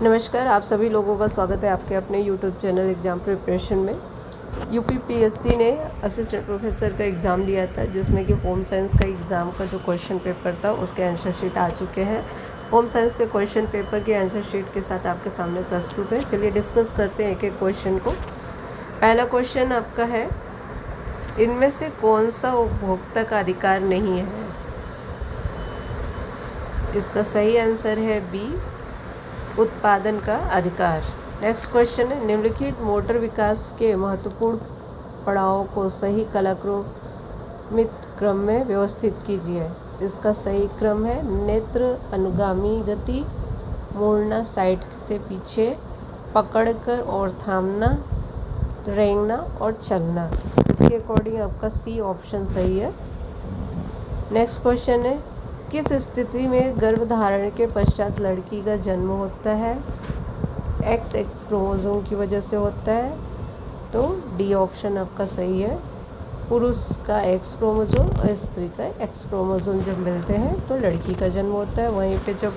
नमस्कार, आप सभी लोगों का स्वागत है आपके अपने यूट्यूब चैनल एग्ज़ाम प्रिपरेशन में। यूपीपीएससी ने असिस्टेंट प्रोफेसर का एग्ज़ाम लिया था, जिसमें कि होम साइंस का एग्ज़ाम का जो क्वेश्चन पेपर था उसके आंसर शीट आ चुके हैं। होम साइंस के क्वेश्चन पेपर के आंसर शीट के साथ आपके सामने प्रस्तुत है। चलिए डिस्कस करते हैं एक एक क्वेश्चन को। पहला क्वेश्चन आपका है, इनमें से कौन सा उपभोक्ता का अधिकार नहीं है? इसका सही आंसर है बी, उत्पादन का अधिकार। नेक्स्ट क्वेश्चन है, निम्नलिखित मोटर विकास के महत्वपूर्ण पड़ावों को सही कालानुक्रमिक क्रम में व्यवस्थित कीजिए। इसका सही क्रम है नेत्र अनुगामी गति, मुड़ना, साइड से पीछे, पकड़कर और थामना, रेंगना और चलना। इसके अकॉर्डिंग आपका सी ऑप्शन सही है। नेक्स्ट क्वेश्चन है, किस स्थिति में गर्भधारण के पश्चात लड़की का जन्म होता है? एक्स क्रोमोसोम की वजह से होता है, तो डी ऑप्शन आपका सही है। पुरुष का एक्स क्रोमोसोम और स्त्री का एक्स क्रोमोसोम जब मिलते हैं तो लड़की का जन्म होता है, वहीं पे जब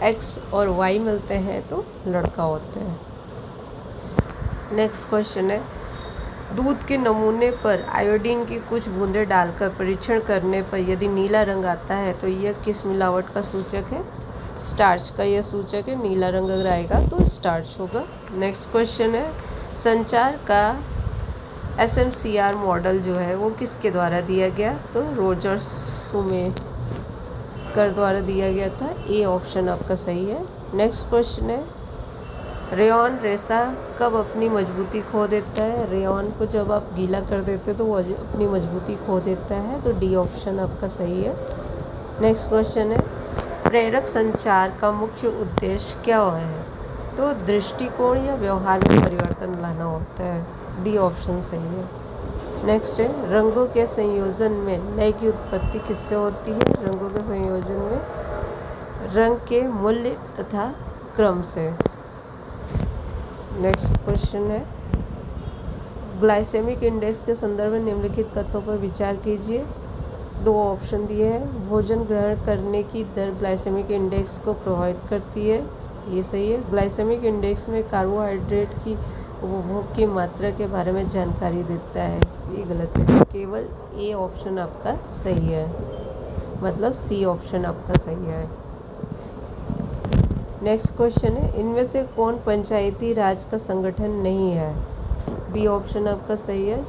एक्स और वाई मिलते हैं तो लड़का होता है। नेक्स्ट क्वेश्चन है, दूध के नमूने पर आयोडीन की कुछ बूंदें डालकर परीक्षण करने पर यदि नीला रंग आता है तो यह किस मिलावट का सूचक है? स्टार्च का यह सूचक है। नीला रंग अगर आएगा तो स्टार्च होगा। नेक्स्ट क्वेश्चन है, संचार का SMCR मॉडल जो है वो किसके द्वारा दिया गया? तो रोजर शूमेकर द्वारा दिया गया था। ए ऑप्शन आपका सही है। नेक्स्ट क्वेश्चन है, रेयॉन रेशा कब अपनी मजबूती खो देता है? रेयॉन को जब आप गीला कर देते हो तो वो अपनी मजबूती खो देता है, तो डी ऑप्शन आपका सही है। नेक्स्ट क्वेश्चन है, प्रेरक संचार का मुख्य उद्देश्य क्या है? तो दृष्टिकोण या व्यवहार में परिवर्तन लाना होता है। डी ऑप्शन सही है। नेक्स्ट है, रंगों के संयोजन में लय की उत्पत्ति किससे होती है? रंगों के संयोजन में रंग के मूल्य तथा क्रम से। नेक्स्ट क्वेश्चन है, ग्लाइसेमिक इंडेक्स के संदर्भ में निम्नलिखित तथ्यों पर विचार कीजिए। दो ऑप्शन दिए हैं। भोजन ग्रहण करने की दर ग्लाइसेमिक इंडेक्स को प्रभावित करती है, ये सही है। ग्लाइसेमिक इंडेक्स में कार्बोहाइड्रेट की उपभोग की मात्रा के बारे में जानकारी देता है, ये गलत है। केवल ए ऑप्शन आपका सही है, मतलब सी ऑप्शन आपका सही है। नेक्स्ट क्वेश्चन है, इनमें से कौन पंचायती राज का संगठन नहीं है? बी ऑप्शन आपका सही है,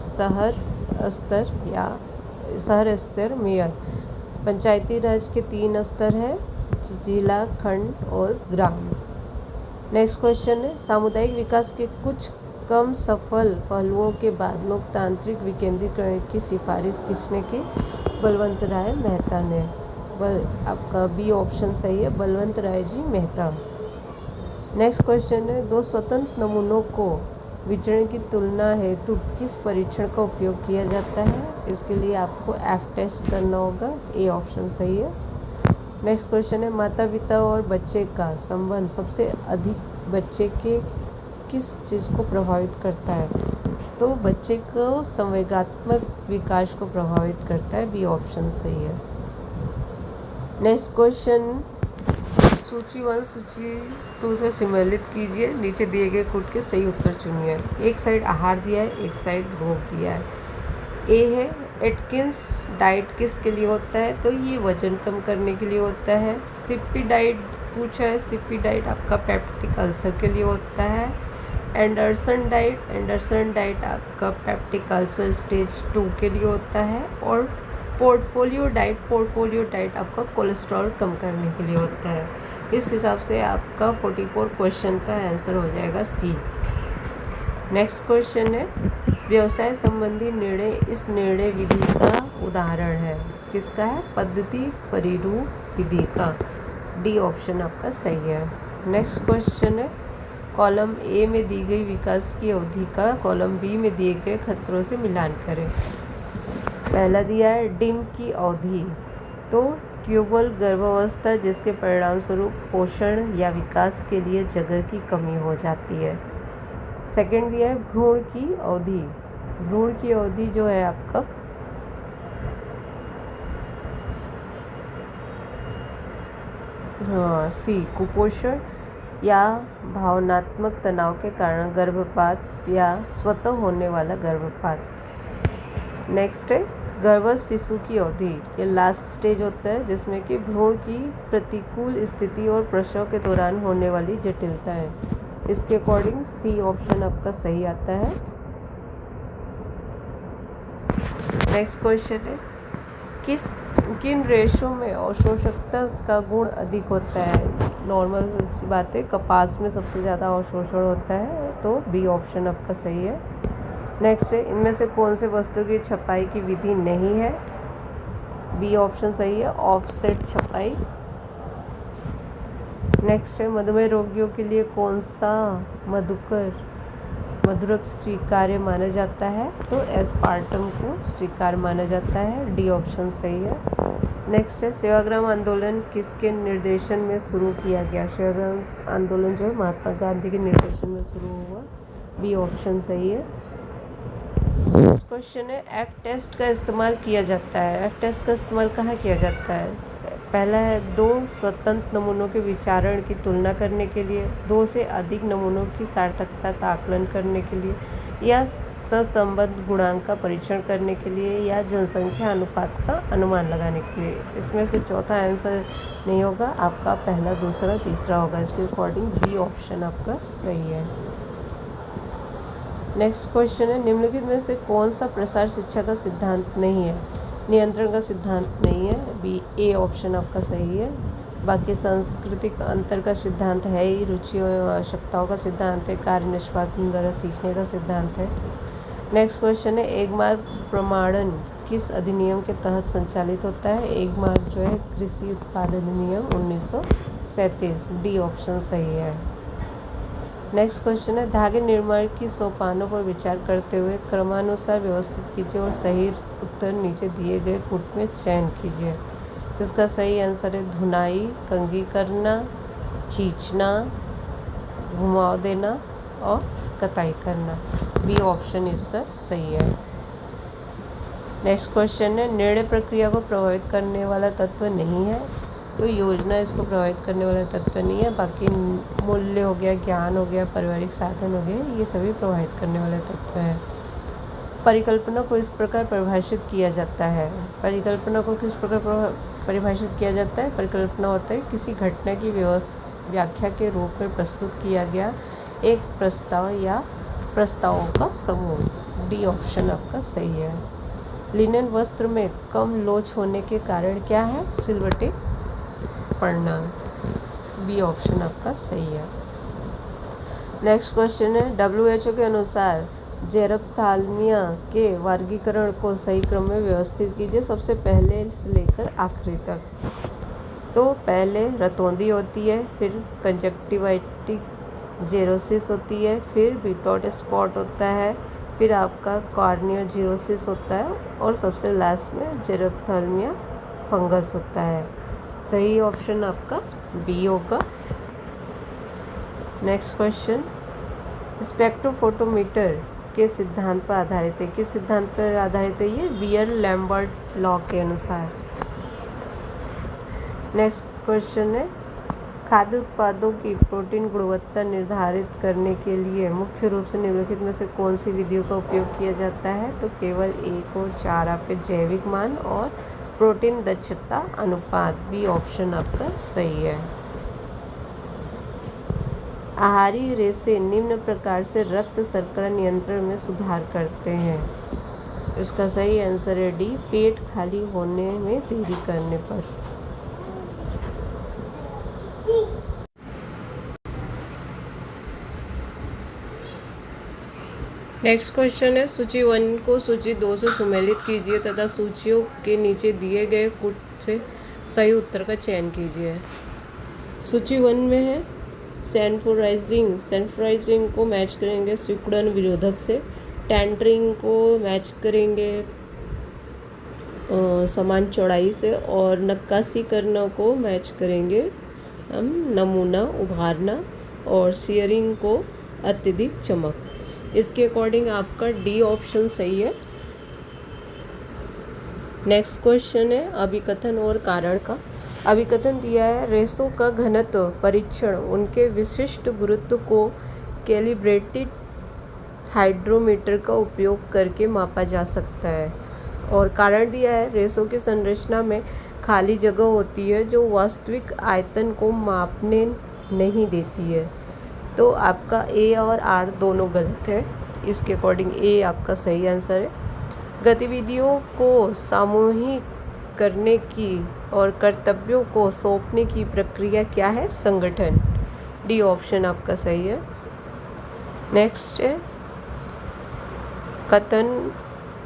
शहर स्तर मेयर। पंचायती राज के 3 स्तर है, जिला, खंड और ग्राम। नेक्स्ट क्वेश्चन है, सामुदायिक विकास के कुछ कम सफल पहलुओं के बाद लोकतांत्रिक विकेंद्रीकरण की सिफारिश किसने की? बलवंत राय मेहता ने। आपका बी ऑप्शन सही है, बलवंत राय जी मेहता। नेक्स्ट क्वेश्चन है, दो स्वतंत्र नमूनों को विचरण की तुलना हेतु किस परीक्षण का उपयोग किया जाता है? इसके लिए आपको F टेस्ट करना होगा, ए ऑप्शन सही है। नेक्स्ट क्वेश्चन है, माता पिता और बच्चे का संबंध सबसे अधिक बच्चे के किस चीज़ को प्रभावित करता है? तो बच्चे को संवेगात्मक विकास को प्रभावित करता है, बी ऑप्शन सही है। नेक्स्ट क्वेश्चन, सूची 1 सूची 2 से सम्मिलित कीजिए, नीचे दिए गए कूट के सही उत्तर चुनिए। एक साइड आहार दिया है, एक साइड भोग दिया है। ए है, एटकिंस डाइट किसके लिए होता है? तो ये वजन कम करने के लिए होता है। सिप्पी डाइट पूछा है, सिप्पी डाइट आपका पेप्टिक अल्सर के लिए होता है। एंडरसन डाइट आपका पेप्टिक अल्सर स्टेज 2 के लिए होता है। और पोर्टफोलियो डाइट आपका कोलेस्ट्रॉल कम करने के लिए होता है। इस हिसाब से आपका 44 क्वेश्चन का आंसर हो जाएगा सी। नेक्स्ट क्वेश्चन है, व्यवसाय संबंधी निर्णय इस निर्णय विधि का उदाहरण है, किसका है? पद्धति परिरूप विधि का। डी ऑप्शन आपका सही है। नेक्स्ट क्वेश्चन है, कॉलम ए में दी गई विकास की अवधि का कॉलम बी में दिए गए खतरों से मिलान करें। पहला दिया है डिम की अवधि, तो ट्यूबल गर्भावस्था जिसके परिणाम स्वरूप पोषण या विकास के लिए जगह की कमी हो जाती है। सेकंड दिया है भ्रूण की अवधि, भ्रूण की अवधि जो है आपका सी कुपोषण या भावनात्मक तनाव के कारण गर्भपात या स्वतः होने वाला गर्भपात। नेक्स्ट है गर्भस्थ शिशु की अवधि। ये लास्ट स्टेज होता है जिसमें कि भ्रूण की प्रतिकूल स्थिति और प्रसव के दौरान होने वाली जटिलता है। इसके अकॉर्डिंग सी ऑप्शन आपका सही आता है। नेक्स्ट क्वेश्चन है किन रेशों में अवशोषकता का गुण अधिक होता है। नॉर्मल सी बात है, कपास में सबसे ज़्यादा अवशोषण होता है, तो बी ऑप्शन आपका सही है। नेक्स्ट है इनमें से कौन से वस्तु की छपाई की विधि नहीं है। बी ऑप्शन सही है, ऑफसेट छपाई। नेक्स्ट है मधुमेह रोगियों के लिए कौन सा मधुरक स्वीकार्य माना जाता है, तो एस्पार्टम को स्वीकार्य माना जाता है। डी ऑप्शन सही है। नेक्स्ट है सेवाग्राम आंदोलन किसके निर्देशन में शुरू किया गया। सेवाग्राम आंदोलन जो है महात्मा गांधी के निर्देशन में शुरू हुआ। बी ऑप्शन सही है। क्वेश्चन है एक्ट टेस्ट का इस्तेमाल किया जाता है। एक्ट टेस्ट का इस्तेमाल कहाँ किया जाता है। पहला है 2 स्वतंत्र नमूनों के विचारण की तुलना करने के लिए, 2 से अधिक नमूनों की सार्थकता का आकलन करने के लिए, या सहसंबंध गुणांक का परीक्षण करने के लिए, या जनसंख्या अनुपात का अनुमान लगाने के लिए। इसमें से चौथा आंसर नहीं होगा, आपका पहला, दूसरा, तीसरा होगा। इसके अकॉर्डिंग बी ऑप्शन आपका सही है। नेक्स्ट क्वेश्चन है निम्नलिखित में से कौन सा प्रसार शिक्षा का सिद्धांत नहीं है। नियंत्रण का सिद्धांत नहीं है। बी ए ऑप्शन आपका सही है। बाकी सांस्कृतिक अंतर का सिद्धांत है ही, रुचियों एवं आवश्यकताओं का सिद्धांत है, कार्य निष्पादन द्वारा सीखने का सिद्धांत है। नेक्स्ट क्वेश्चन है एक मार्ग प्रमाणन किस अधिनियम के तहत संचालित होता है। एक मार्ग जो है कृषि उत्पाद अधिनियम 1937। डी ऑप्शन सही है। नेक्स्ट क्वेश्चन है धागे निर्माण की सोपानों पर विचार करते हुए क्रमानुसार व्यवस्थित कीजिए और सही उत्तर नीचे दिए गए पुट में चयन कीजिए। इसका सही आंसर है धुनाई, कंघी करना, खींचना, घुमाव देना और कताई करना। बी ऑप्शन इसका सही है। नेक्स्ट क्वेश्चन है निर्णय प्रक्रिया को प्रभावित करने वाला तत्व नहीं है, तो योजना इसको प्रभावित करने वाला तत्व नहीं है। बाकी मूल्य हो गया, ज्ञान हो गया, पारिवारिक साधन हो गए, ये सभी प्रभावित करने वाले तत्व हैं। परिकल्पना को इस प्रकार परिभाषित किया जाता है। परिकल्पना को किस प्रकार परिभाषित किया जाता है। परिकल्पना होता है किसी घटना की व्याख्या के रूप में प्रस्तुत किया गया एक प्रस्ताव या प्रस्तावों का समूह। डी ऑप्शन आपका सही है। लिनन वस्त्र में कम लोच होने के कारण क्या है, सिलवटें पड़ना। बी ऑप्शन आपका सही है। नेक्स्ट क्वेश्चन है WHO के अनुसार जेरप्थाल्मिया के वर्गीकरण को सही क्रम में व्यवस्थित कीजिए, सबसे पहले से लेकर आखिरी तक। तो पहले रतौंधी होती है, फिर कंजक्टिवाइटिक जेरोसिस होती है, फिर बिटॉट स्पॉट होता है, फिर आपका कॉर्नियल जीरोसिस होता है और सबसे लास्ट में जेरप्थाल्मिया फंगस होता है। सही ऑप्शन आपका बी होगा। नेक्स्ट क्वेश्चन स्पेक्ट्रोफोटोमीटर के सिद्धांत पर आधारित है। किस सिद्धांत पर आधारित है ये, बियर लैम्बर्ट लॉ के अनुसार। नेक्स्ट क्वेश्चन है खाद्य उत्पादों की प्रोटीन गुणवत्ता निर्धारित करने के लिए मुख्य रूप से निम्नलिखित में से कौन सी विधियों का उपयोग किया जाता है। तो केवल 1 और 4 आपके जैविक मान और प्रोटीन दक्षता अनुपात। बी ऑप्शन आपका सही है। आहारी रेशे निम्न प्रकार से रक्त शर्करा नियंत्रण में सुधार करते हैं। इसका सही आंसर है डी, पेट खाली होने में देरी करने पर। नेक्स्ट क्वेश्चन है सूची 1 को सूची 2 से सुमेलित कीजिए तथा सूचियों के नीचे दिए गए कुट से सही उत्तर का चयन कीजिए। सूची 1 में है सेंफोराइजिंग को मैच करेंगे सिकुड़न विरोधक से, टेंडरिंग को मैच करेंगे समान चौड़ाई से, और नक्काशी करना को मैच करेंगे हम नमूना उभारना, और सीयरिंग को अत्यधिक चमक। इसके अकॉर्डिंग आपका डी ऑप्शन सही है। नेक्स्ट क्वेश्चन है अभिकथन और कारण का। अभिकथन दिया है, रेसों का घनत्व परीक्षण उनके विशिष्ट गुरुत्व को कैलिब्रेटेड हाइड्रोमीटर का उपयोग करके मापा जा सकता है। और कारण दिया है, रेसों की संरचना में खाली जगह होती है जो वास्तविक आयतन को मापने नहीं देती है। तो आपका ए और आर दोनों गलत है, इसके अकॉर्डिंग ए आपका सही आंसर है। गतिविधियों को सामूहिक करने की और कर्तव्यों को सौंपने की प्रक्रिया क्या है? संगठन। डी ऑप्शन आपका सही है। नेक्स्ट है कथन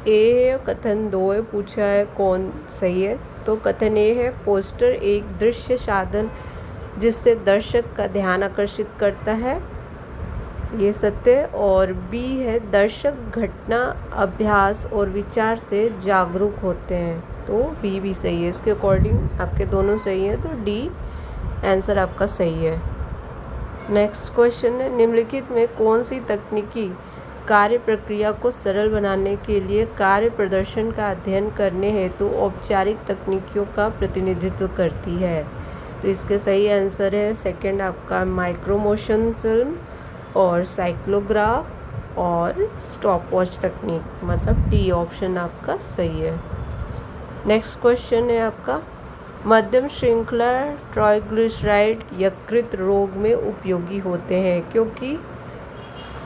ए है, कथन 2 है, पूछा है कौन सही है। तो कथन ए है, पोस्टर एक दृश्य साधन जिससे दर्शक का ध्यान आकर्षित करता है, ये सत्य है। और बी है, दर्शक घटना, अभ्यास और विचार से जागरूक होते हैं, तो बी भी सही है। इसके अकॉर्डिंग आपके दोनों सही हैं, तो डी आंसर आपका सही है। नेक्स्ट क्वेश्चन है, निम्नलिखित में कौन सी तकनीकी कार्य प्रक्रिया को सरल बनाने के लिए कार्य प्रदर्शन का अध्ययन करने हेतु औपचारिक तकनीकों का प्रतिनिधित्व करती है? तो इसके सही आंसर है सेकंड आपका माइक्रो मोशन फिल्म और साइक्लोग्राफ और स्टॉपवॉच तकनीक, मतलब डी ऑप्शन आपका सही है। नेक्स्ट क्वेश्चन है आपका, मध्यम श्रृंखला ट्राइग्लिसराइड यकृत रोग में उपयोगी होते हैं क्योंकि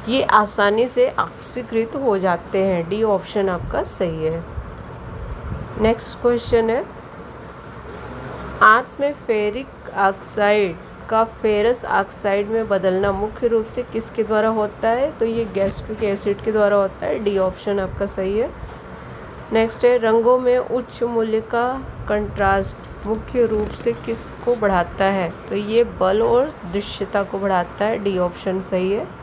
ये आसानी से ऑक्सीकृत हो जाते हैं, डी ऑप्शन आपका सही है। नेक्स्ट क्वेश्चन है, आंत में फेरिक ऑक्साइड का फेरस ऑक्साइड में बदलना मुख्य रूप से किसके द्वारा होता है? तो ये गैस्ट्रिक एसिड के द्वारा होता है, डी ऑप्शन आपका सही है। नेक्स्ट है, रंगों में उच्च मूल्य का कंट्रास्ट मुख्य रूप से किसको बढ़ाता है? तो ये बल और दृश्यता को बढ़ाता है, डी ऑप्शन सही है।